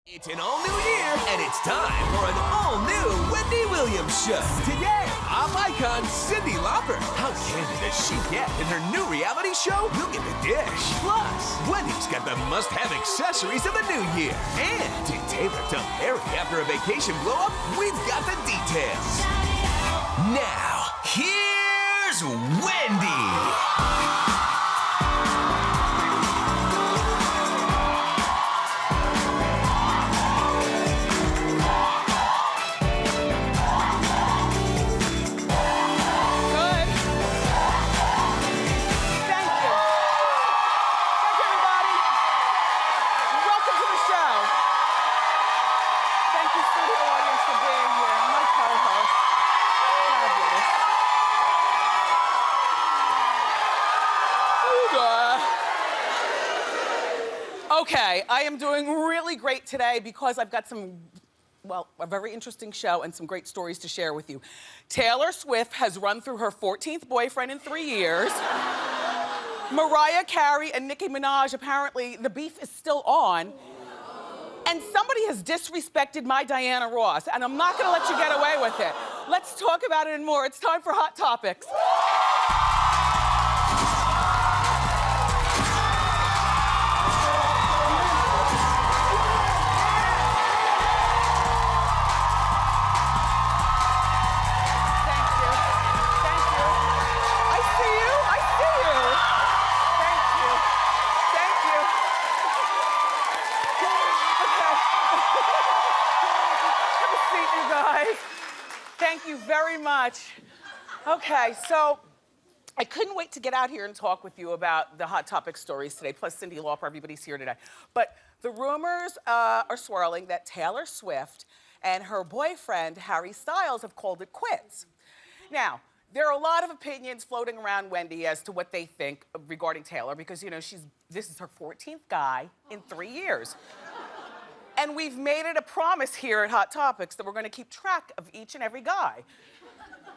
It's an all-new year, and it's time for an all-new Wendy Williams show. Today, pop icon Cyndi Lauper. How candid does she get in her new reality show? We'll get the dish. Plus, Wendy's got the must-have accessories of the new year. And did Taylor dump Harry after a vacation blow-up? We've got the details. Now, here's Wendy. Okay, I am doing really great today because I've got a very interesting show and some great stories to share with you. Taylor Swift has run through her 14th boyfriend in 3 years. Mariah Carey and Nicki Minaj, apparently the beef is still on. And somebody has disrespected my Diana Ross, and I'm not gonna let you get away with it. Let's talk about it and more. It's time for Hot Topics. Thank you very much. Okay, so I couldn't wait to get out here and talk with you about the Hot Topic stories today, plus Cyndi Lauper, everybody's here today. But the rumors are swirling that Taylor Swift and her boyfriend, Harry Styles, have called it quits. Now, there are a lot of opinions floating around Wendy as to what they think regarding Taylor because, you know, this is her 14th guy in 3 years. And we've made it a promise here at Hot Topics that we're gonna keep track of each and every guy.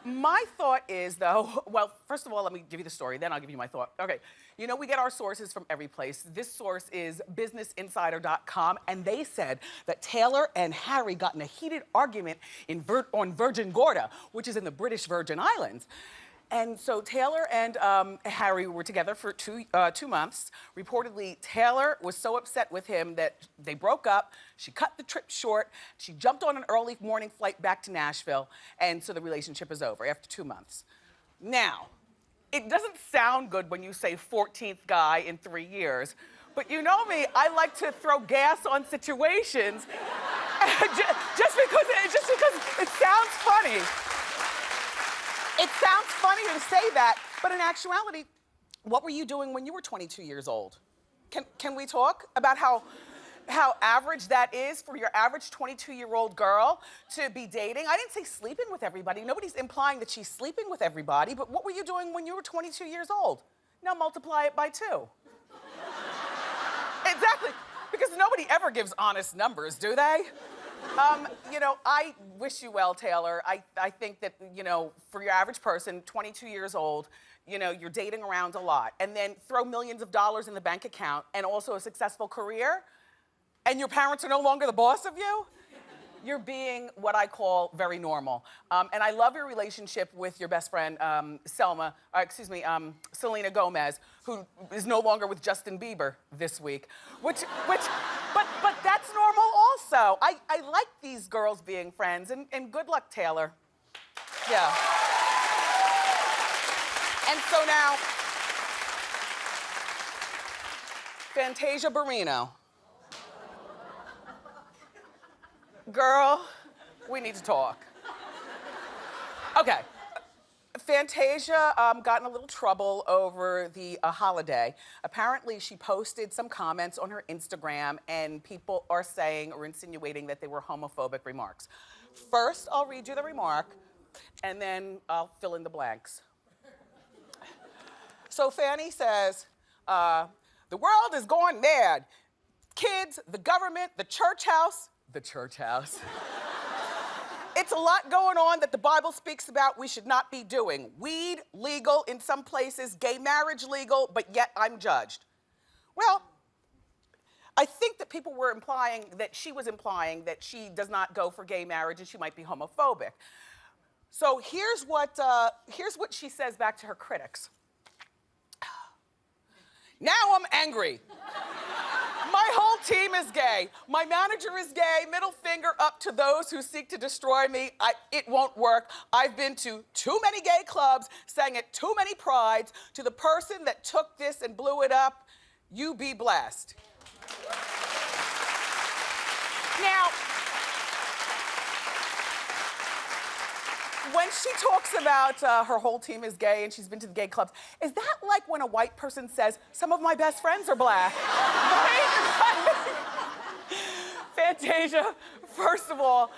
My thought is, though, well, first of all, let me give you the story, then I'll give you my thought. Okay, you know, we get our sources from every place. This source is businessinsider.com, and they said that Taylor and Harry got in a heated argument on Virgin Gorda, which is in the British Virgin Islands. And so Taylor and Harry were together for 2 months. Reportedly, Taylor was so upset with him that they broke up. She cut the trip short. She jumped on an early morning flight back to Nashville. And so the relationship is over after 2 months. Now, it doesn't sound good when you say 14th guy in 3 years. But you know me, I like to throw gas on situations just because it sounds funny. It sounds funny to say that, but in actuality, what were you doing when you were 22 years old? Can we talk about how average that is for your average 22-year-old girl to be dating? I didn't say sleeping with everybody. Nobody's implying that she's sleeping with everybody, but what were you doing when you were 22 years old? Now multiply it by 2. Exactly, because nobody ever gives honest numbers, do they? You know, I wish you well, Taylor. I think that, you know, for your average person, 22 years old, you know, you're dating around a lot. And then throw millions of dollars in the bank account and also a successful career, and your parents are no longer the boss of you? You're being what I call very normal. And I love your relationship with your best friend, Selena Gomez, who is no longer with Justin Bieber this week. But that's normal also. I like these girls being friends, and good luck, Taylor. Yeah. And so now, Fantasia Barrino. Girl, we need to talk. Okay. Fantasia got in a little trouble over the holiday. Apparently, she posted some comments on her Instagram, and people are saying or insinuating that they were homophobic remarks. First, I'll read you the remark, and then I'll fill in the blanks. So Fanny says, the world is going mad. Kids, the government, the church house. It's a lot going on that the Bible speaks about we should not be doing. Weed, legal in some places, gay marriage legal, but yet I'm judged. Well, I think that people were implying that she was implying that she does not go for gay marriage and she might be homophobic. So here's what she says back to her critics. Now I'm angry. My whole team is gay. My manager is gay. Middle finger up to those who seek to destroy me. It won't work. I've been to too many gay clubs, sang at too many prides. To the person that took this and blew it up, you be blessed. Now, when she talks about her whole team is gay and she's been to the gay clubs, is that like when a white person says, some of my best friends are black? Right? Fantasia, first of all,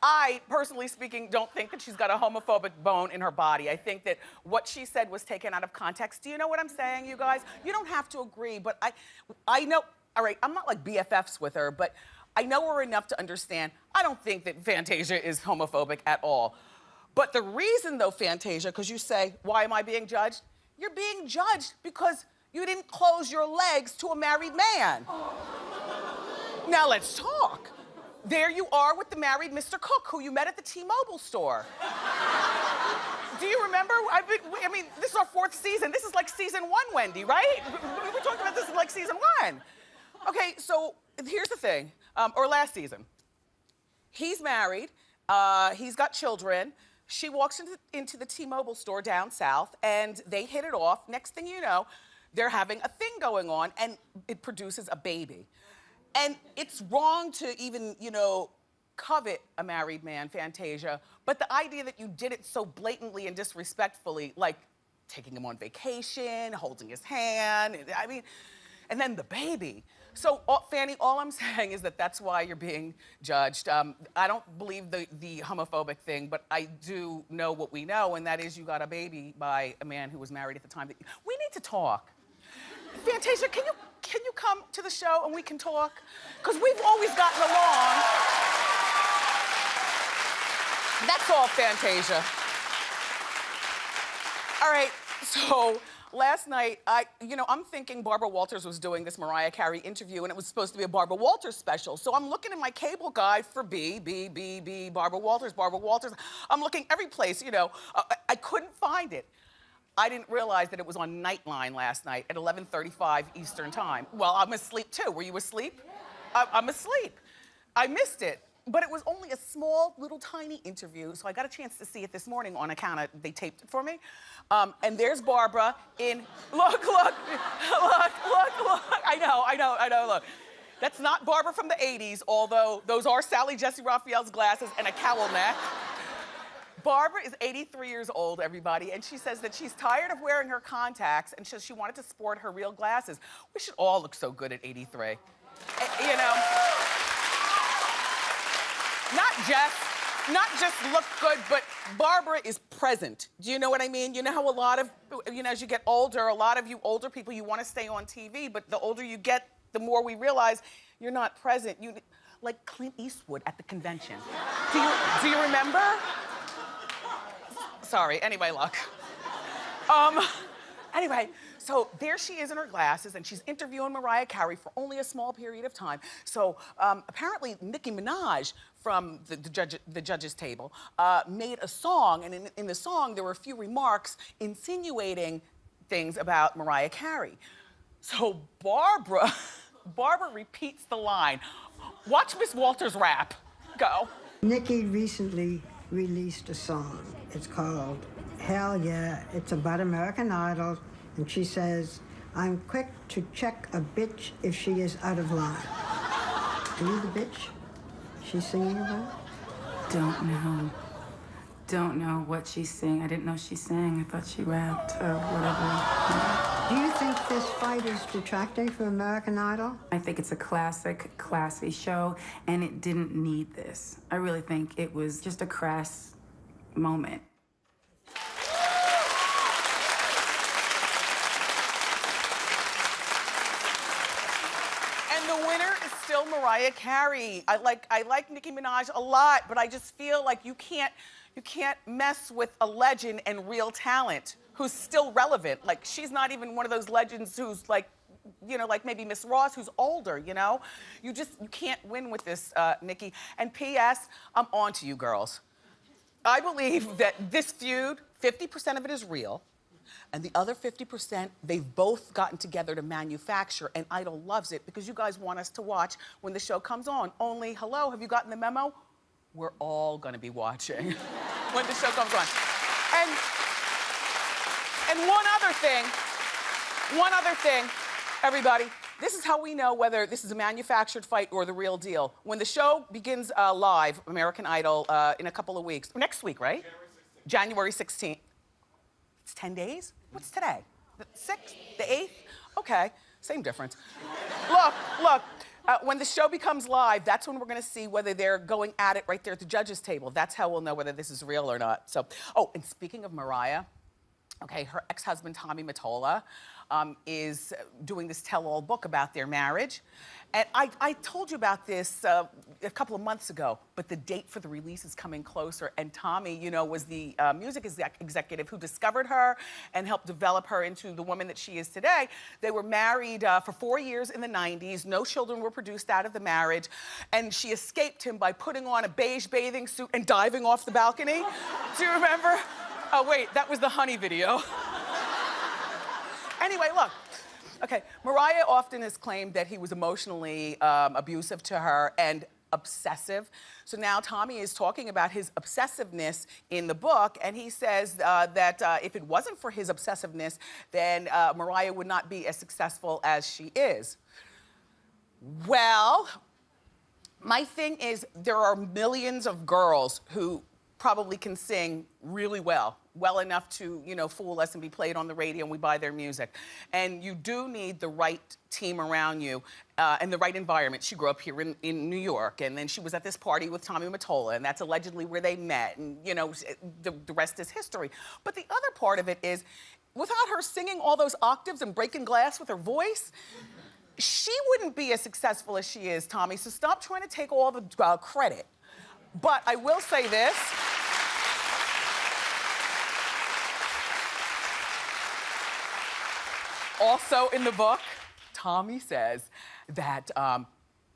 I, personally speaking, don't think that she's got a homophobic bone in her body. I think that what she said was taken out of context. Do you know what I'm saying, you guys? You don't have to agree, but I know, all right, I'm not like BFFs with her, but I know her enough to understand. I don't think that Fantasia is homophobic at all. But the reason, though, Fantasia, because you say, why am I being judged? You're being judged because you didn't close your legs to a married man. Now let's talk. There you are with the married Mr. Cook, who you met at the T-Mobile store. Do you remember? I mean, this is our 4th season. This is like season 1, Wendy, right? We were talking about this in like season 1. Okay, so here's the thing, or last season. He's married, he's got children. She walks into the T-Mobile store down south and they hit it off. Next thing you know, they're having a thing going on and it produces a baby. And it's wrong to even, you know, covet a married man, Fantasia, but the idea that you did it so blatantly and disrespectfully, like taking him on vacation, holding his hand, I mean, and then the baby. So, Fanny, all I'm saying is that that's why you're being judged. I don't believe the homophobic thing, but I do know what we know, and that is you got a baby by a man who was married at the time. We need to talk. Fantasia, can you come to the show and we can talk? Because we've always gotten along. That's all, Fantasia. All right, so last night, I'm thinking Barbara Walters was doing this Mariah Carey interview and it was supposed to be a Barbara Walters special. So I'm looking in my cable guide for Barbara Walters. I'm looking every place, you know. I couldn't find it. I didn't realize that it was on Nightline last night at 11:35 Eastern time. Well, I'm asleep too. Were you asleep? I'm asleep. I missed it. But it was only a small, little, tiny interview, so I got a chance to see it this morning on account of they taped it for me. And there's Barbara in, look. I know, look. That's not Barbara from the 80s, although those are Sally Jesse Raphael's glasses and a cowl neck. Barbara is 83 years old, everybody, and she says that she's tired of wearing her contacts and she wanted to sport her real glasses. We should all look so good at 83. You know? Not just look good, but Barbara is present. Do you know what I mean? You know how a lot of, as you get older, a lot of you older people, you want to stay on TV, but the older you get, the more we realize you're not present. Like Clint Eastwood at the convention. Do you remember? Sorry, anyway, look. Anyway, so there she is in her glasses and she's interviewing Mariah Carey for only a small period of time. So apparently Nicki Minaj from the judges table made a song, and in the song there were a few remarks insinuating things about Mariah Carey. So Barbara repeats the line. Watch Miss Walters rap. Go. Nicki recently released a song. It's called Hell Yeah. It's about American Idol. And she says, I'm quick to check a bitch if she is out of line. Are you the bitch she's singing about? Don't know what she's singing. I didn't know she sang. I thought she rapped or whatever. Do you think this fight is detracting from American Idol? I think it's a classic, classy show, and it didn't need this. I really think it was just a crass moment. And the winner is still Mariah Carey. I like Nicki Minaj a lot, but I just feel like you can't mess with a legend and real talent who's still relevant. Like, she's not even one of those legends who's like, you know, like maybe Miss Ross, who's older, you know? You can't win with this, Nikki. And P.S., I'm on to you girls. I believe that this feud, 50% of it is real, and the other 50%, they've both gotten together to manufacture, and Idol loves it because you guys want us to watch when the show comes on. Only, hello, have you gotten the memo? We're all gonna be watching when the show comes on. And one other thing, everybody, this is how we know whether this is a manufactured fight or the real deal. When the show begins live, American Idol, in a couple of weeks, next week, right? January 16th. It's 10 days? What's today? The 6th? The 8th? Okay, same difference. Look, when the show becomes live, that's when we're gonna see whether they're going at it right there at the judges' table. That's how we'll know whether this is real or not. So, oh, and speaking of Mariah, okay, her ex-husband, Tommy Mottola, is doing this tell-all book about their marriage. And I told you about this a couple of months ago, but the date for the release is coming closer. And Tommy, you know, was the music executive who discovered her and helped develop her into the woman that she is today. They were married for 4 years in the 90s. No children were produced out of the marriage. And she escaped him by putting on a beige bathing suit and diving off the balcony. Do you remember? Oh, wait, that was the Honey video. Anyway, look. Okay, Mariah often has claimed that he was emotionally abusive to her and obsessive. So now Tommy is talking about his obsessiveness in the book, and he says that if it wasn't for his obsessiveness, then Mariah would not be as successful as she is. Well, my thing is there are millions of girls who probably can sing really well enough to, you know, fool us and be played on the radio and we buy their music. And you do need the right team around you and the right environment. She grew up here in New York, and then she was at this party with Tommy Mottola, and that's allegedly where they met, and, you know, the rest is history. But the other part of it is, without her singing all those octaves and breaking glass with her voice, she wouldn't be as successful as she is, Tommy, so stop trying to take all the credit. But I will say this. Also in the book, Tommy says that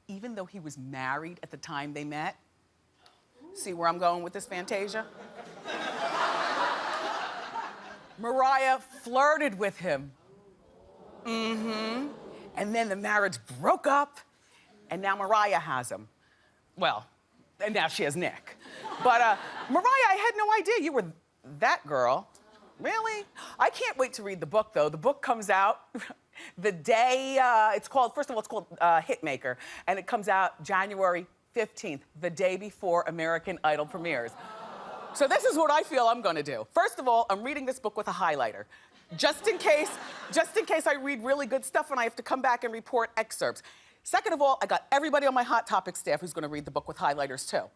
even though he was married at the time they met, see where I'm going with this, Fantasia? Mariah flirted with him. Mm-hmm. And then the marriage broke up, and now Mariah has him. Well, and now she has Nick. But Mariah, I had no idea you were that girl. Really? I can't wait to read the book, though. The book comes out the day, it's called Hitmaker, and it comes out January 15th, the day before American Idol premieres. So this is what I feel I'm gonna do. First of all, I'm reading this book with a highlighter. Just in case I read really good stuff and I have to come back and report excerpts. Second of all, I got everybody on my Hot Topic staff who's gonna read the book with highlighters, too.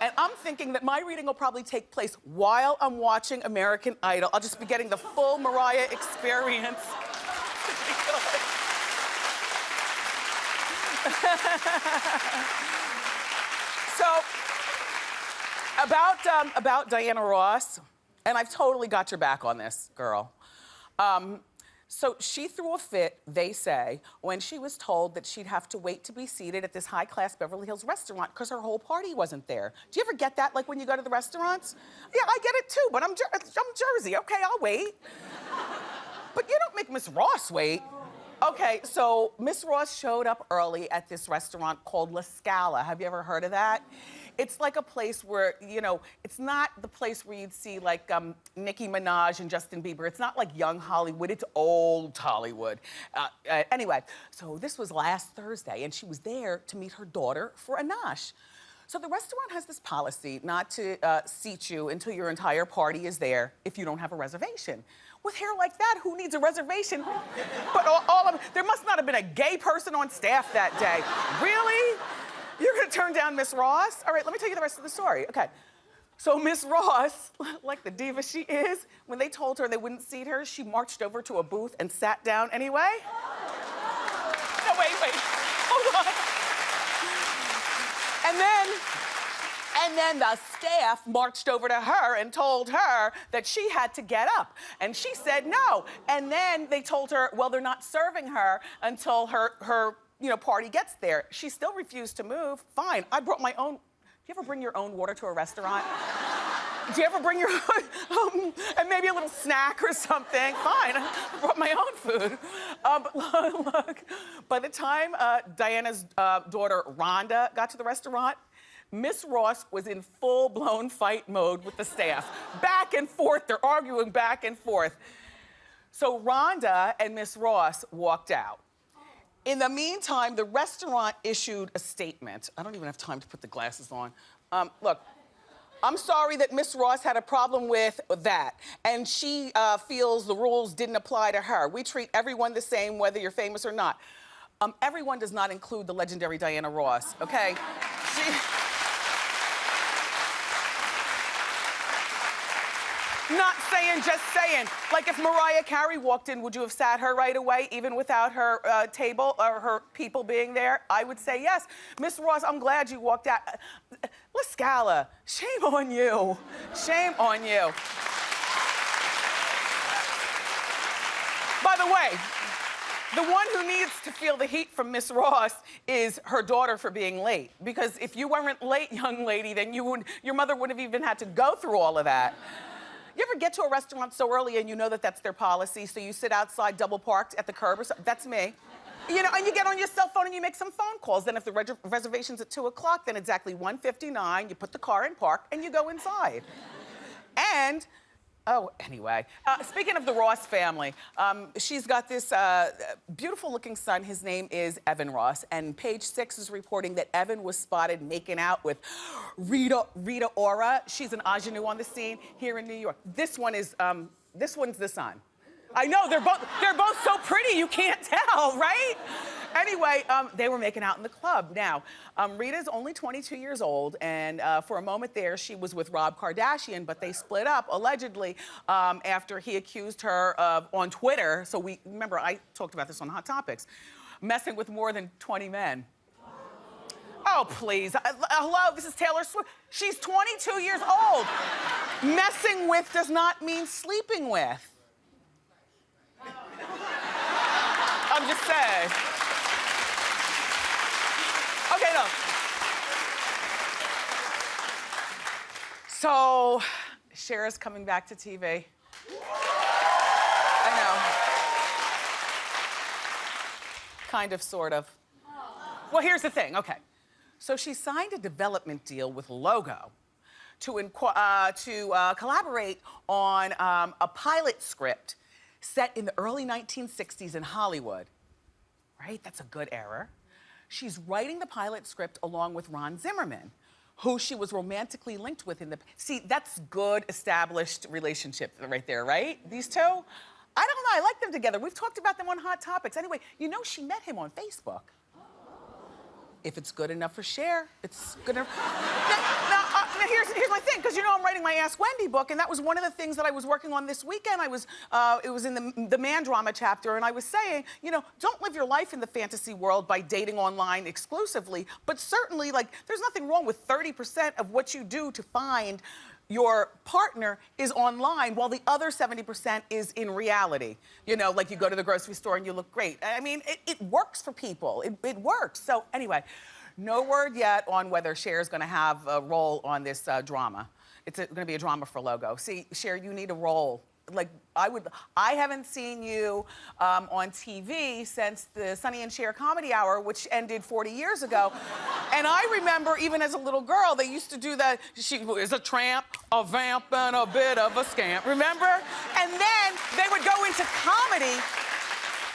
And I'm thinking that my reading will probably take place while I'm watching American Idol. I'll just be getting the full Mariah experience. So, about Diana Ross, and I've totally got your back on this, girl. So she threw a fit, they say, when she was told that she'd have to wait to be seated at this high-class Beverly Hills restaurant because her whole party wasn't there. Do you ever get that, like when you go to the restaurants? Yeah, I get it too, but I'm Jersey. Okay, I'll wait. But you don't make Miss Ross wait. Okay, so Miss Ross showed up early at this restaurant called La Scala. Have you ever heard of that? It's like a place where, you know, it's not the place where you'd see like Nicki Minaj and Justin Bieber. It's not like young Hollywood, it's old Hollywood. Anyway, so this was last Thursday, and she was there to meet her daughter for a nosh. So the restaurant has this policy not to seat you until your entire party is there if you don't have a reservation. With hair like that, who needs a reservation? But there must not have been a gay person on staff that day. Really? You're gonna turn down Miss Ross? All right, let me tell you the rest of the story. Okay, so Miss Ross, like the diva she is, when they told her they wouldn't seat her, she marched over to a booth and sat down anyway. No, wait, hold on. And then the staff marched over to her and told her that she had to get up. And she said no. And then they told her, well, they're not serving her until her party gets there. She still refused to move. Fine, I brought my own. Do you ever bring your own water to a restaurant? Do you ever bring your own, and maybe a little snack or something? Fine, I brought my own food. But look, by the time Diana's daughter, Rhonda, got to the restaurant, Miss Ross was in full-blown fight mode with the staff. Back and forth, they're arguing back and forth. So Rhonda and Miss Ross walked out. In the meantime, the restaurant issued a statement. I don't even have time to put the glasses on. Look, I'm sorry that Miss Ross had a problem with that, and she feels the rules didn't apply to her. We treat everyone the same, whether you're famous or not. Everyone does not include the legendary Diana Ross, okay? Not saying, just saying. Like if Mariah Carey walked in, would you have sat her right away, even without her table or her people being there? I would say yes. Miss Ross, I'm glad you walked out. La Scala, shame on you. Shame on you. By the way, the one who needs to feel the heat from Miss Ross is her daughter for being late. Because if you weren't late, young lady, then your mother wouldn't have even had to go through all of that. You ever get to a restaurant so early and you know that that's their policy, so you sit outside double parked at the curb or something? That's me. You know, and you get on your cell phone and you make some phone calls. Then if the reservation's at 2 o'clock, then exactly 1:59, you put the car in park and you go inside. And, oh, anyway, speaking of the Ross family, she's got this beautiful looking son. His name is Evan Ross, and Page 6 is reporting that Evan was spotted making out with Rita Ora. She's an ingenue on the scene here in New York. This one's the son. I know, they're both so pretty, you can't tell, right? Anyway, they were making out in the club. Now, Rita's only 22 years old, and for a moment there, she was with Rob Kardashian, but they split up, allegedly, after he accused her of, on Twitter, so remember, I talked about this on Hot Topics, messing with more than 20 men. Oh, please. Hello, this is Taylor Swift. She's 22 years old. Messing with does not mean sleeping with. I'm just saying. Okay, no. So, Cher's coming back to TV. I know. Kind of, sort of. Well, here's the thing, okay. So she signed a development deal with Logo to collaborate on a pilot script set in the early 1960s in Hollywood. Right? That's a good era. She's writing the pilot script along with Ron Zimmerman, who she was romantically linked with in the... See, that's good, established relationship right there, right? These two? I don't know, I like them together. We've talked about them on Hot Topics. Anyway, you know she met him on Facebook. If it's good enough for Cher, it's good enough. Now, here's my thing, because you know I'm writing my Ask Wendy book, and that was one of the things that I was working on this weekend. It was in the man drama chapter, and I was saying, you know, don't live your life in the fantasy world by dating online exclusively, but certainly, like, there's nothing wrong with 30% of what you do to find your partner is online while the other 70% is in reality. You know, like you go to the grocery store and you look great. I mean, it works for people. It works. So anyway, no word yet on whether Cher's gonna have a role on this drama. It's gonna be a drama for Logo. See, Cher, you need a role. Like, I haven't seen you on TV since the Sonny and Cher Comedy Hour, which ended 40 years ago. And I remember, even as a little girl, they used to do that. She was a tramp, a vamp, and a bit of a scamp, remember? And then they would go into comedy.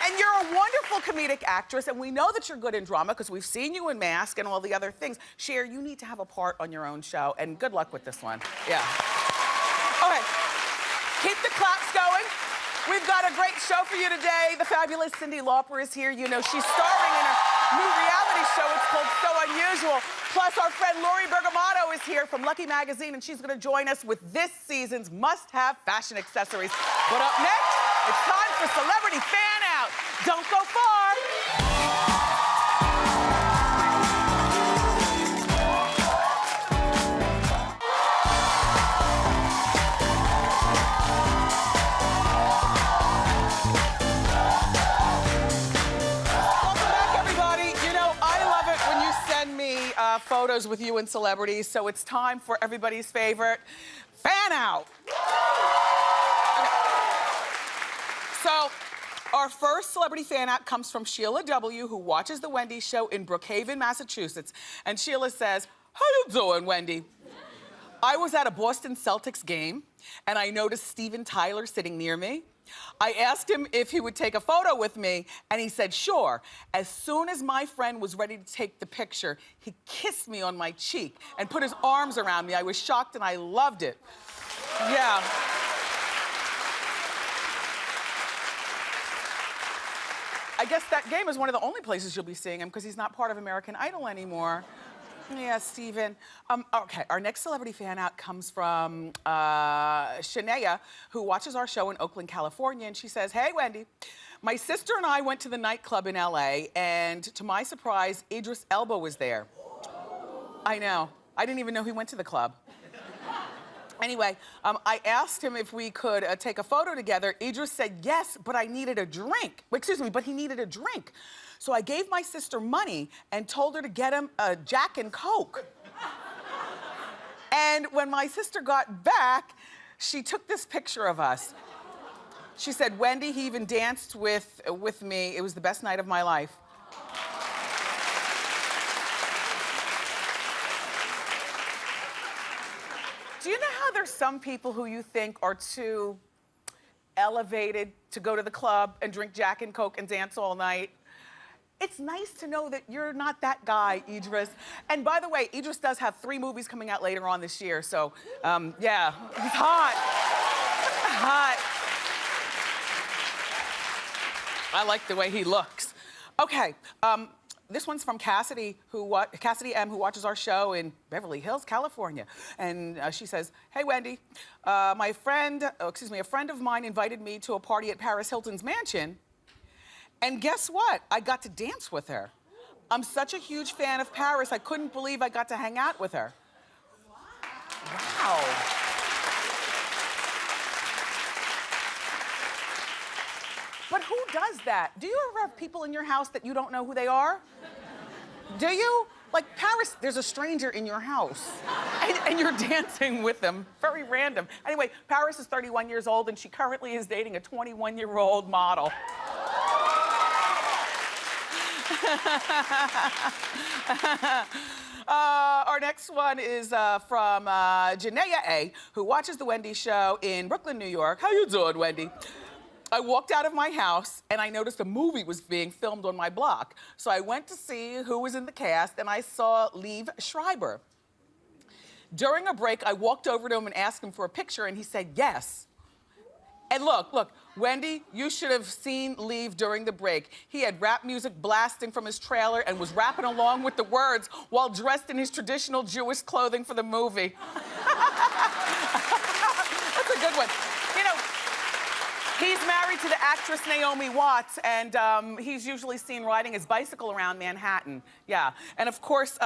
And you're a wonderful comedic actress, and we know that you're good in drama because we've seen you in Mask and all the other things. Cher, you need to have a part on your own show, and good luck with this one. Yeah. All right. Keep the claps going. We've got a great show for you today. The fabulous Cyndi Lauper is here. You know, she's starring in a new reality show. It's called So Unusual. Plus, our friend Lori Bergamotto is here from Lucky Magazine, and she's gonna join us with this season's must-have fashion accessories. But up next, it's time for Celebrity Fan Out. Don't go far. photos with you and celebrities, so it's time for everybody's favorite fan out. Okay. So, our first celebrity fan out comes from Sheila W., who watches The Wendy Show in Brookhaven, Massachusetts. And Sheila says, "How you doing, Wendy? I was at a Boston Celtics game, and I noticed Steven Tyler sitting near me. I asked him if he would take a photo with me, and he said, sure. As soon as my friend was ready to take the picture, he kissed me on my cheek and put his arms around me. I was shocked, and I loved it." Yeah. I guess that game is one of the only places you'll be seeing him because he's not part of American Idol anymore. Yeah, Steven. Okay, our next celebrity fan out comes from Shania, who watches our show in Oakland, California, and she says, "Hey, Wendy, my sister and I went to the nightclub in LA, and to my surprise, Idris Elba was there." I know. I didn't even know he went to the club. Anyway, I asked him if we could take a photo together. Idris said yes, but I needed a drink. Excuse me, but he needed a drink. So I gave my sister money and told her to get him a Jack and Coke. And when my sister got back, she took this picture of us. She said, "Wendy, he even danced with me. It was the best night of my life." Do you know how there's some people who you think are too elevated to go to the club and drink Jack and Coke and dance all night? It's nice to know that you're not that guy, Idris. And by the way, Idris does have 3 movies coming out later on this year, so yeah, he's hot. Hot. I like the way he looks. Okay, this one's from Cassidy M., who watches our show in Beverly Hills, California. And she says, "Hey, Wendy, a friend of mine invited me to a party at Paris Hilton's mansion. And guess what? I got to dance with her. I'm such a huge fan of Paris, I couldn't believe I got to hang out with her." Wow. But who does that? Do you ever have people in your house that you don't know who they are? Do you? Like Paris, there's a stranger in your house and you're dancing with them. Very random. Anyway, Paris is 31 years old and she currently is dating a 21-year-old model. Our next one is from Janaea A., who watches The Wendy Show in Brooklyn, New York. "How you doing, Wendy? I walked out of my house and I noticed a movie was being filmed on my block. So I went to see who was in the cast and I saw Liev Schreiber. During a break, I walked over to him and asked him for a picture and he said yes. And look, Wendy, you should have seen Liev during the break. He had rap music blasting from his trailer and was rapping along with the words while dressed in his traditional Jewish clothing for the movie." That's a good one. You know, he's married to the actress Naomi Watts, and he's usually seen riding his bicycle around Manhattan. Yeah, and of course,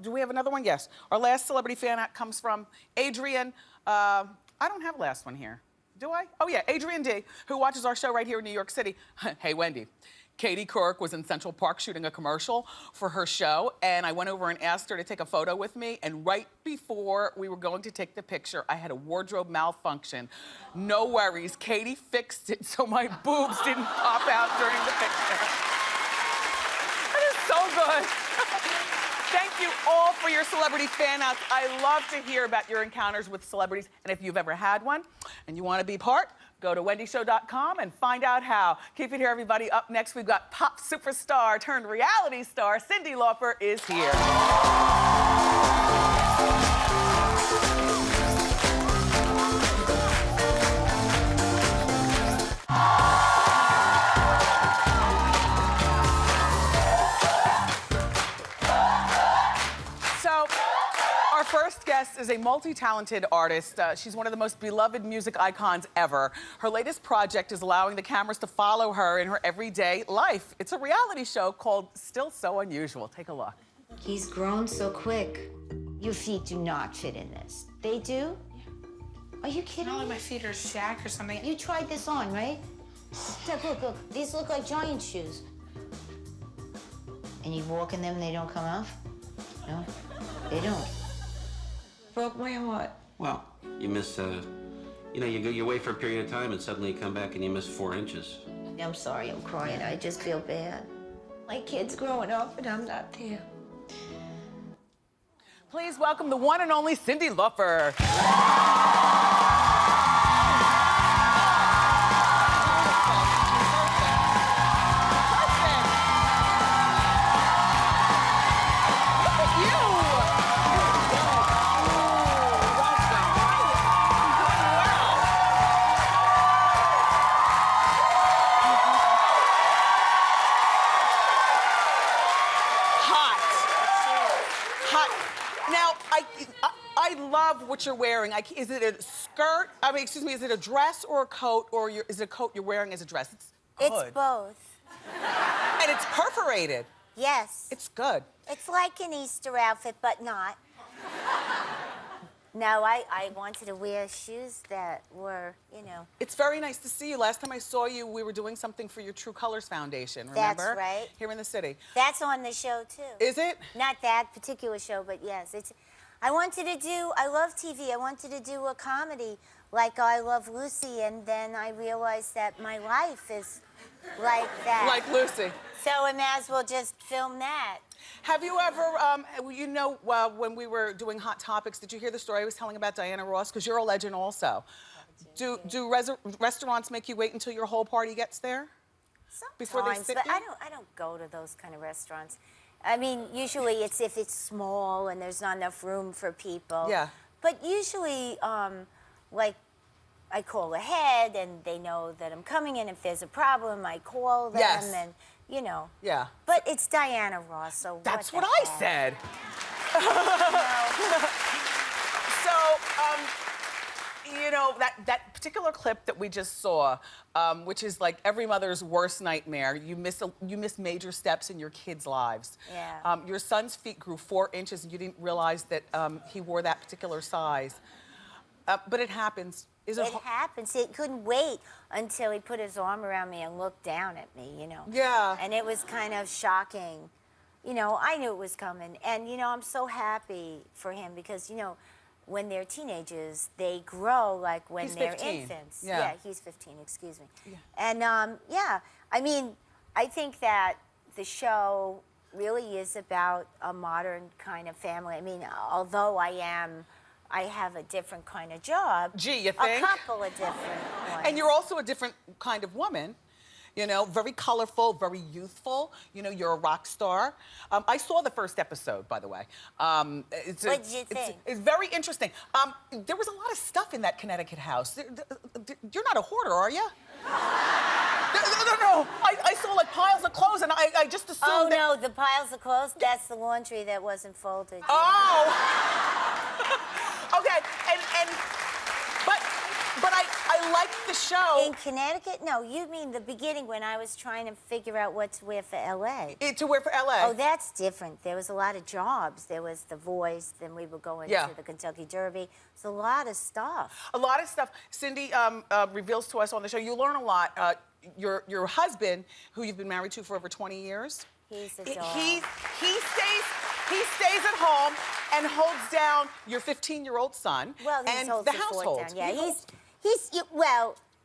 do we have another one? Yes. Our last celebrity fan out comes from Adrian. I don't have a last one here. Do I? Oh yeah, Adrian D., who watches our show right here in New York City. "Hey, Wendy, Katie Couric was in Central Park shooting a commercial for her show, and I went over and asked her to take a photo with me, and right before we were going to take the picture, I had a wardrobe malfunction. No worries, Katie fixed it so my boobs didn't pop out during the picture." That is so good. Thank you all for your celebrity fan outs. I love to hear about your encounters with celebrities, and if you've ever had one and you want to be part, go to wendyshow.com and find out how. Keep it here, everybody. Up next, we've got pop superstar turned reality star Cyndi Lauper is here. Our first guest is a multi-talented artist. She's one of the most beloved music icons ever. Her latest project is allowing the cameras to follow her in her everyday life. It's a reality show called Still So Unusual. Take a look. He's grown so quick. Your feet do not fit in this. They do? Are you kidding No, me? my feet are shack or something. You tried this on, right? Look. These look like giant shoes. And you walk in them and they don't come off? No, they don't. Broke my heart. Well, you miss, you know, you go away for a period of time and suddenly you come back and you miss 4 inches. I'm sorry, I'm crying. I just feel bad. My kid's growing up and I'm not there. Please welcome the one and only Cyndi Lauper. I love what you're wearing. Is it a skirt? I mean, excuse me, is it a dress or a coat, or is it a coat you're wearing as a dress? It's good. It's both. And it's perforated. Yes. It's good. It's like an Easter outfit, but not. No, I wanted to wear shoes that were, you know. It's very nice to see you. Last time I saw you, we were doing something for your True Colors Foundation, remember? That's right. Here in the city. That's on the show, too. Is it? Not that particular show, but yes. I love TV. I wanted to do a comedy like I Love Lucy, and then I realized that my life is like that. Like Lucy. So I may as well just film that. Have you ever, when we were doing Hot Topics, did you hear the story I was telling about Diana Ross? Because you're a legend also. Do restaurants make you wait until your whole party gets there? Before they Sometimes, sit but you? I don't go to those kind of restaurants. I mean, usually it's if it's small and there's not enough room for people. Yeah. But usually, like, I call ahead and they know that I'm coming, and if there's a problem, I call them. Yes. And, you know. Yeah. But it's Diana Ross, so That's what what the I heck? said. So, you know, that particular clip that we just saw, which is like every mother's worst nightmare, you miss major steps in your kids' lives. Yeah. Your son's feet grew 4 inches and you didn't realize that he wore that particular size. But it happens. It happens. He couldn't wait until he put his arm around me and looked down at me, you know. Yeah. And it was kind of shocking. You know, I knew it was coming. And, you know, I'm so happy for him because, you know, when they're teenagers, they grow like when they're 15. infants. Yeah. He's 15, excuse me. Yeah. And, yeah, I mean, I think that the show really is about a modern kind of family. I mean, although I have a different kind of job. Gee, you think? A couple of different ones. And you're also a different kind of woman. You know, very colorful, very youthful. You know, you're a rock star. I saw the first episode, by the way. What did you think? It's very interesting. There was a lot of stuff in that Connecticut house. You're not a hoarder, are you? No. I saw like piles of clothes, and I just assumed. Oh no, the piles of clothes. That's the laundry that wasn't folded. Oh. Okay, but I liked the show. In Connecticut? No, you mean the beginning when I was trying to figure out what to wear for LA. To wear for LA. Oh, that's different. There was a lot of jobs. There was The Voice, then we were going to the Kentucky Derby. It's a lot of stuff. A lot of stuff. Cyndi reveals to us on the show, you learn a lot. Your husband, who you've been married to for over 20 years, He's a dog. He stays at home and holds down your 15-year-old son and the household. Down. Yeah,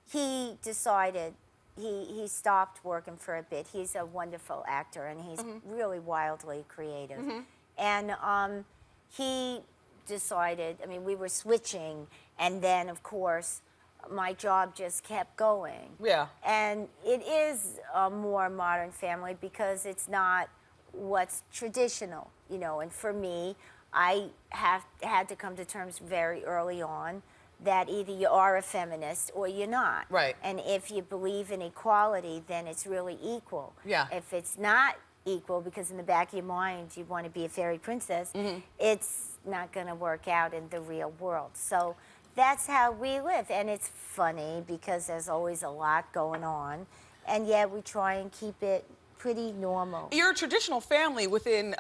he decided he stopped working for a bit. He's a wonderful actor and he's really wildly creative. And he decided, I mean, we were switching, and then of course my job just kept going. Yeah. And it is a more modern family because it's not what's traditional, you know. And for me, I had to come to terms very early on that either you are a feminist or you're not. Right. And if you believe in equality, then it's really equal. Yeah. If it's not equal, because in the back of your mind you want to be a fairy princess, it's not going to work out in the real world. So that's how we live. And it's funny because there's always a lot going on, and yet we try and keep it pretty normal. You're a traditional family within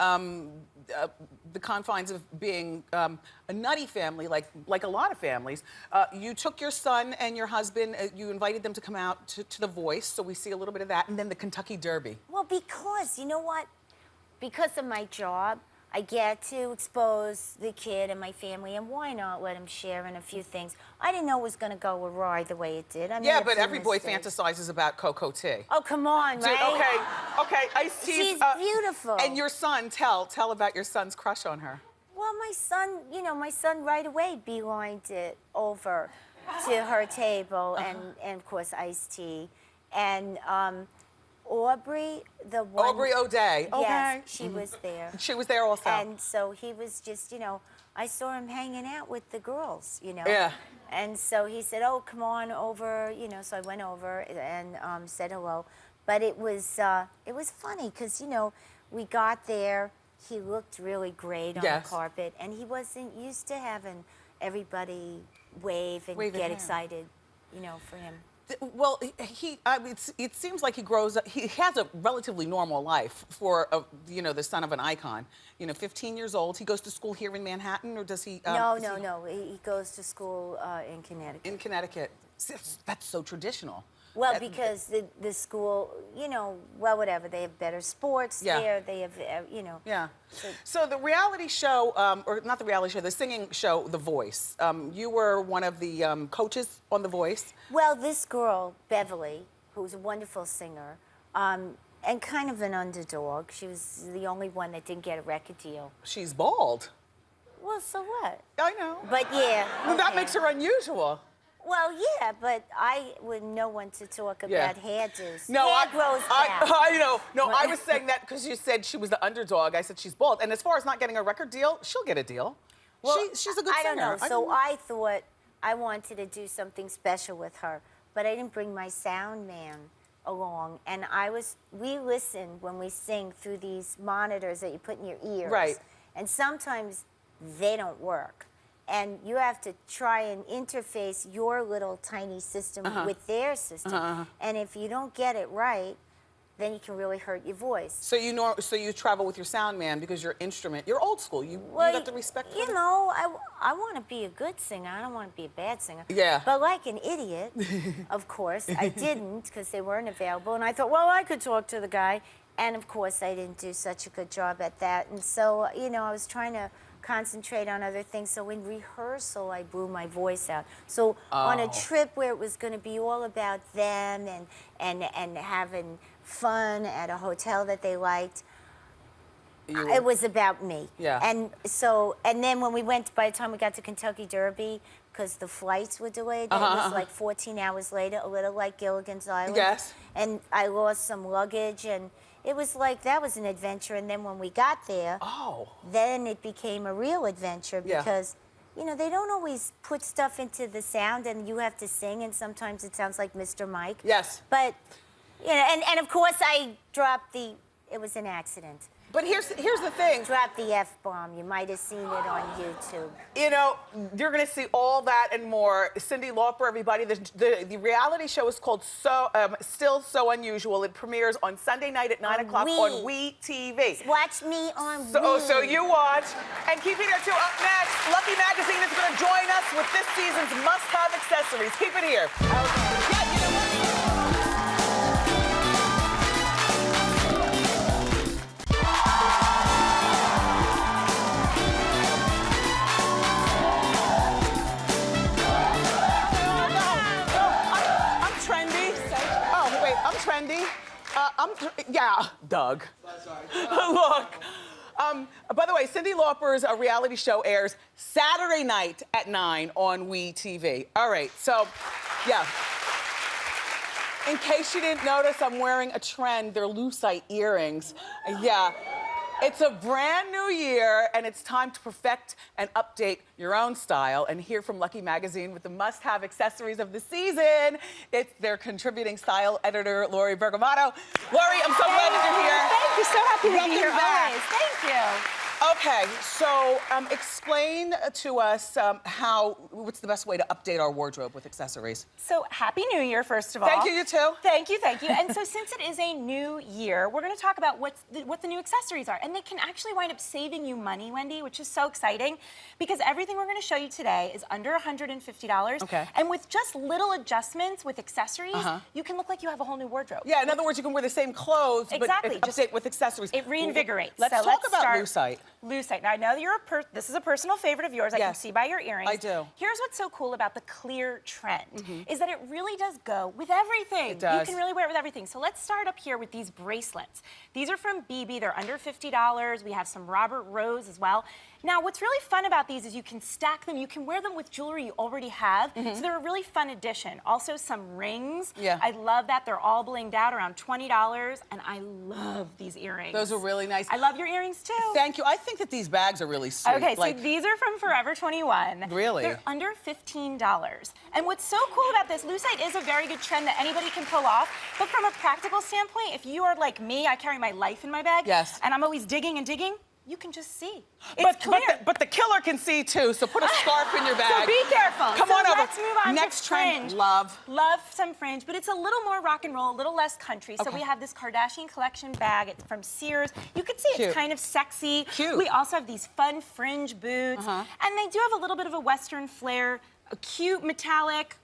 the confines of being a nutty family, like a lot of families. You took your son and your husband, you invited them to come out to The Voice, so we see a little bit of that, and then the Kentucky Derby. Well, because, you know what? Because of my job, I get to expose the kid and my family, and why not let him share in a few things? I didn't know it was going to go awry the way it did. I made Yeah, a but few every boy mistakes. fantasizes about Coco T. Oh, come on, Dude, right? okay, Ice-T's, She's beautiful. And your son, tell about your son's crush on her. Well, my son right away beelined it over to her table, and of course, Ice-T. And Aubrey, the one... Aubrey O'Day, okay. Yes, she was there. She was there also. And so he was just, I saw him hanging out with the girls, Yeah. And so he said, oh, come on over, so I went over and said hello. But it was funny because, we got there, he looked really great on the carpet, and he wasn't used to having everybody wave and get excited, for him. Well, it seems like he has a relatively normal life for, the son of an icon. 15 years old. He goes to school here in Manhattan, or does he? No. He goes to school in Connecticut. In Connecticut. That's so traditional. Well, because the school, whatever, they have better sports there, they have, Yeah. So the reality show, or not the reality show, the singing show, The Voice. You were one of the coaches on The Voice. Well, this girl, Beverly, who's a wonderful singer, and kind of an underdog, she was the only one that didn't get a record deal. She's bald. Well, so what? I know. But yeah. Well, that makes her unusual. Well, yeah, but I would know when to talk about hairdos. No, Hair grows back. I know. No, I was saying that because you said she was the underdog. I said she's bald. And as far as not getting a record deal, she'll get a deal. Well, she's a good I singer. don't know. So I thought I wanted to do something special with her, but I didn't bring my sound man along. And we listen when we sing through these monitors that you put in your ears. Right. And sometimes they don't work. And you have to try and interface your little tiny system with their system. And if you don't get it right, then you can really hurt your voice. So you travel with your sound man because your instrument, you're old school. You got the respect for it? I want to be a good singer. I don't want to be a bad singer. Yeah. But like an idiot, of course, I didn't because they weren't available. And I thought, well, I could talk to the guy. And of course, I didn't do such a good job at that. And so, I was trying to concentrate on other things. So in rehearsal, I blew my voice out. So on a trip where it was going to be all about them and having fun at a hotel that they liked, it was about me. Yeah. And then when we went, by the time we got to Kentucky Derby, because the flights were delayed, it was like 14 hours later, a little like Gilligan's Island. Yes. And I lost some luggage, and it was like, that was an adventure. And then when we got there, then it became a real adventure because, they don't always put stuff into the sound and you have to sing, and sometimes it sounds like Mr. Mike. Yes. But, and of course I dropped it was an accident. But here's the thing. Drop the F-bomb. You might have seen it on YouTube. You're going to see all that and more. Cyndi Lauper, everybody. The reality show is called Still So Unusual. It premieres on Sunday night at 9 o'clock on WE TV. Watch me on WE. So you watch. And keep it here, too. Up next, Lucky Magazine is going to join us with this season's must-have accessories. Keep it here. Okay. Yeah, you know what? Trendy. Doug. Look. By the way, Cyndi Lauper's reality show airs Saturday night at 9 on WE TV. All right, so, yeah. In case you didn't notice, I'm wearing a trend. They're lucite earrings. Yeah. It's a brand new year, and it's time to perfect and update your own style and hear from Lucky Magazine with the must-have accessories of the season. It's their contributing style editor, Lori Bergamato. Lori, I'm so glad that you're here. Thank you, so happy to be here back. always. Thank you. Okay, so explain to us what's the best way to update our wardrobe with accessories? So Happy New Year, first of all. Thank you, you too. Thank you, thank you. And so since it is a new year, we're gonna talk about what the new accessories are. And they can actually wind up saving you money, Wendy, which is so exciting because everything we're gonna show you today is under $150. Okay. And with just little adjustments with accessories, you can look like you have a whole new wardrobe. Yeah, in other words, you can wear the same clothes, Exactly, but update with accessories. It reinvigorates. Let's So talk about start- lucite. Lucite. Now, I know you're this is a personal favorite of yours. I can Yes. see by your earrings. I do. Here's what's so cool about the clear trend is that it really does go with everything. It does. You can really wear it with everything. So let's start up here with these bracelets. These are from BB. They're under $50. We have some Robert Rose as well. Now, what's really fun about these is you can stack them. You can wear them with jewelry you already have. So they're a really fun addition. Also, some rings. Yeah. I love that. They're all blinged out around $20. And I love these earrings. Those are really nice. I love your earrings, too. Thank you. I think that these bags are really sweet. Okay, so these are from Forever 21. Really? They're under $15. And what's so cool about this, lucite is a very good trend that anybody can pull off. But from a practical standpoint, if you are like me, I carry my life in my bag. Yes. And I'm always digging and digging. You can just see. It's clear. But the killer can see too, so put a scarf in your bag. So be careful. Come So on over. let's move on Next to trend, fringe. love. Love some fringe, but it's a little more rock and roll, a little less country. So Okay. we have this Kardashian collection bag. It's from Sears. You can see Cute. it's kind of sexy. Cute. We also have these fun fringe boots. And they do have a little bit of a Western flair, a cute metallic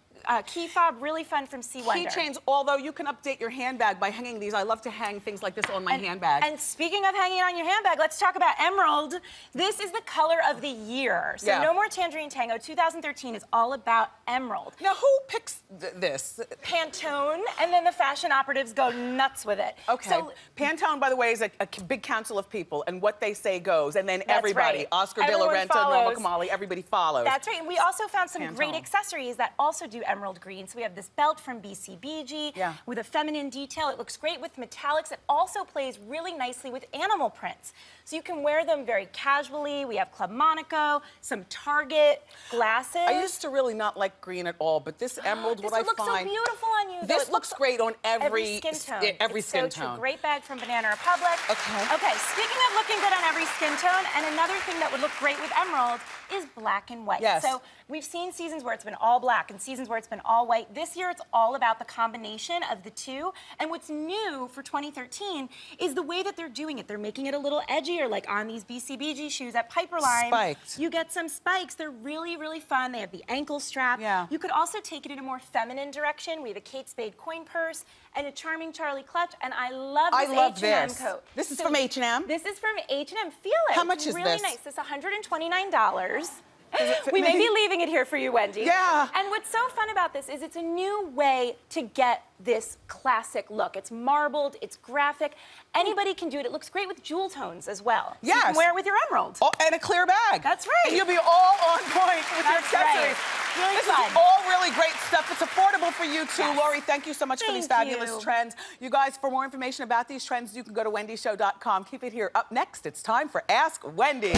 key fob, really fun from C. Wonder. Keychains, although you can update your handbag by hanging these. I love to hang things like this on my handbag. And speaking of hanging on your handbag, let's talk about emerald. This is the color of the year. So Yeah. No More Tangerine Tango 2013 is all about emerald. Now, who picks this? Pantone, and then the fashion operatives go nuts with it. Okay. So, Pantone, by the way, is a big council of people, and what they say goes. And then That's everybody, right. Oscar De La Everyone Renta, Norma follows. Kamali, everybody follows. that's right. And we also found some great Pantone. accessories that also do emerald green. So we have this belt from BCBG Yeah. with a feminine detail. It looks great with metallics. It also plays really nicely with animal prints. So you can wear them very casually. We have Club Monaco, some Target glasses. I used to really not like green at all, but this emerald, This what I would look find... so beautiful on you. though. This It looks great on every skin tone. Every It's skin so true. tone. Great bag from Banana Republic. Okay. Okay, speaking of looking good on every skin tone, and another thing that would look great with emerald is black and white. Yes. So we've seen seasons where it's been all black and seasons where it's been all white. This year it's all about the combination of the two. And what's new for 2013 is the way that they're doing it. They're making it a little edgier, like on these BCBG shoes at Piperline. Spiked. You get some spikes. They're really, really fun. They have the ankle strap. Yeah. You could also take it in a more feminine direction. We have a Kate Spade coin purse and a charming Charlie clutch, and I love this I love H&M this. coat. This is So from H&M? This is from H&M. Feel it. How much It's is really this? nice. This is $129. fit We may me? be leaving it here for you, Wendy. Yeah. And what's so fun about this is it's a new way to get this classic look. It's marbled, it's graphic. Anybody can do it. It looks great with jewel tones as well. So you Yes. can wear it with your emerald. Oh, and a clear bag. That's right. And you'll be all on point with your That's right. accessories. Really This fun. is all really great stuff. It's affordable for you too. Yes. Lori, thank you so much for these Thank fabulous you. trends. You guys, for more information about these trends, you can go to wendyshow.com. Keep it here. Up next, it's time for Ask Wendy.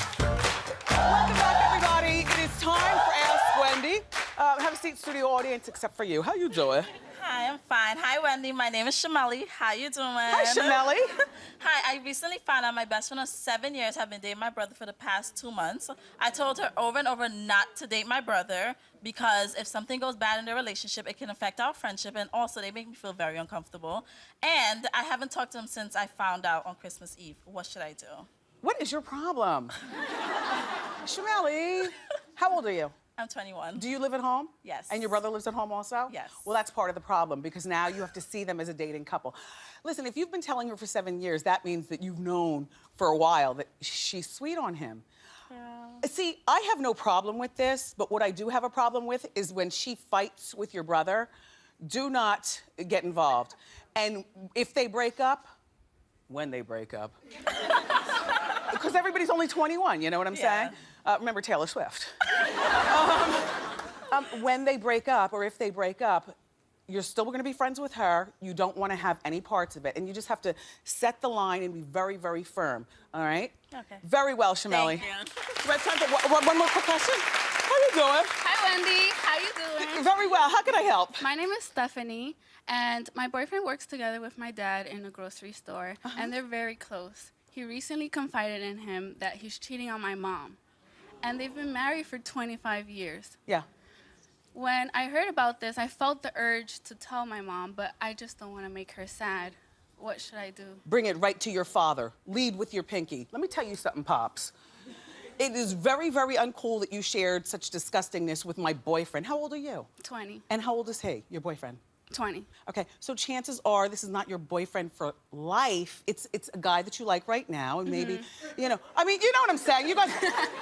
Welcome back, everybody. It is time for Ask Wendy. Have a seat, studio audience, except for you. How you doing? Hi, I'm fine. Hi, Wendy. My name is Shameli. How you doing? Hi, Shameli. Hi, I recently found out my best friend of 7 years have been dating my brother for the past 2 months. I told her over and over not to date my brother because if something goes bad in their relationship, it can affect our friendship, and also they make me feel very uncomfortable. And I haven't talked to him since I found out on Christmas Eve. What should I do? What is your problem? Shameli, how old are you? I'm 21. Do you live at home? Yes. And your brother lives at home also? Yes. Well, that's part of the problem because now you have to see them as a dating couple. Listen, if you've been telling her for 7 years, that means that you've known for a while that she's sweet on him. Yeah. See, I have no problem with this, but what I do have a problem with is when she fights with your brother, do not get involved. And if they break up, when they break up, because everybody's only 21, you know what I'm saying? Remember Taylor Swift. When they break up, or if they break up, you're still gonna be friends with her. You don't wanna have any parts of it. And you just have to set the line and be very, very firm, all right? Okay. Very well, Shameli. Thank you. We have time for one more quick question. How you doing? Hi, Wendy. How you doing? Very well. How can I help? My name is Stephanie, and my boyfriend works together with my dad in a grocery store, and they're very close. He recently confided in him that he's cheating on my mom, and they've been married for 25 years. Yeah. When I heard about this, I felt the urge to tell my mom, but I just don't want to make her sad. What should I do? Bring it right to your father. Lead with your pinky. Let me tell you something, Pops. It is very, very uncool that you shared such disgustingness with my boyfriend. How old are you? 20. And how old is he, your boyfriend? 20. Okay, so chances are this is not your boyfriend for life. It's a guy that you like right now, and maybe, you know, I mean, you know what I'm saying. You guys,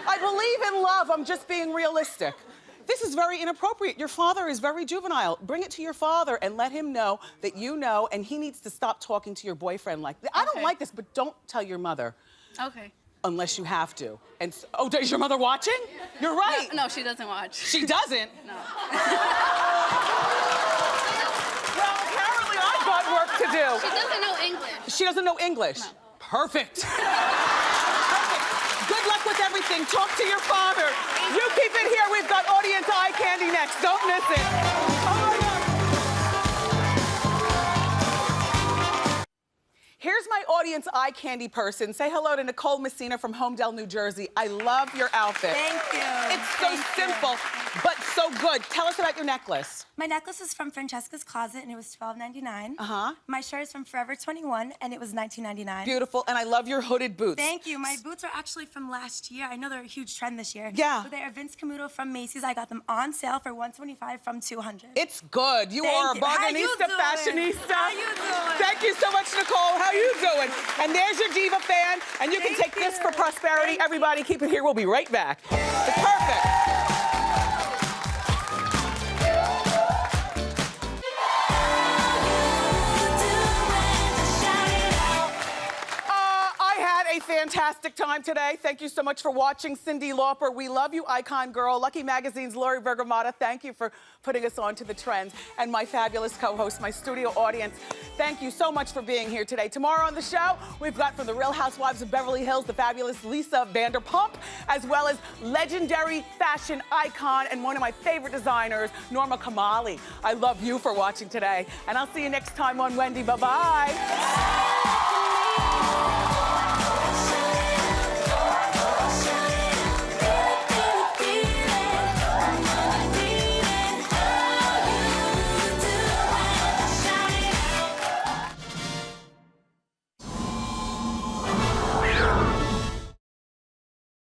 I believe in love. I'm just being realistic. This is very inappropriate. Your father is very juvenile. Bring it to your father and let him know that you know, and he needs to stop talking to your boyfriend like that. I don't like this, but don't tell your mother. Okay. Unless you have to. And oh, is your mother watching? You're right. No, she doesn't watch. She doesn't? No. Well, apparently I've got work to do. She doesn't know English. She doesn't know English? No. Perfect. Perfect. Good luck with everything. Talk to your father. You keep it here. We've got audience eye candy next. Don't miss it. Oh my God. Here's my audience eye candy person. Say hello to Nicole Messina from Homedale, New Jersey. I love your outfit. Thank you. It's so simple, but so good. Tell us about your necklace. My necklace is from Francesca's Closet, and it was $12.99. Uh-huh. My shirt is from Forever 21, and it was $19.99. Beautiful, and I love your hooded boots. Thank you. My boots are actually from last year. I know they're a huge trend this year. Yeah. But they are Vince Camuto from Macy's. I got them on sale for $125 from $200. It's good. You are a bargainista, fashionista. How you doing? Thank you so much, Nicole. How you doing? And there's your diva fan, and you can take this for prosperity. Everybody, keep it here. We'll be right back. It's perfect. A fantastic time today. Thank you so much for watching. Cyndi Lauper, we love you, icon girl. Lucky Magazine's Lori Bergamota, thank you for putting us on to the trends. And my fabulous co-host, my studio audience, thank you so much for being here today. Tomorrow on the show, we've got from the Real Housewives of Beverly Hills, the fabulous Lisa Vanderpump, as well as legendary fashion icon and one of my favorite designers, Norma Kamali. I love you for watching today. And I'll see you next time on Wendy. Bye-bye.